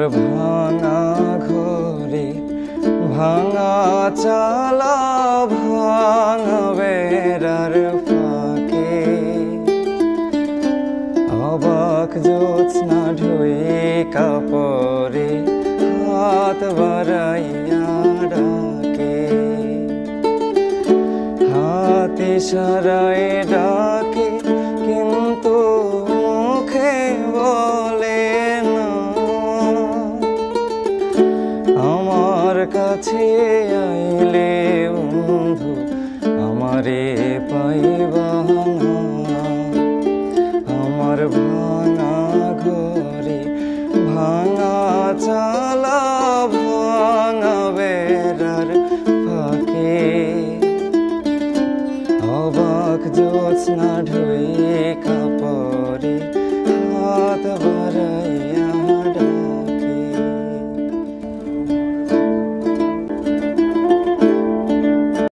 ভাঙা ঘরে ভাঙা চালা ভাঙা বেড়ার ফাঁকে অবাক জ্যোৎস্না ঢুয়ে কাপড়ে হাত বাড়াইয়া ডাকে হাত ইশারায় ডাকে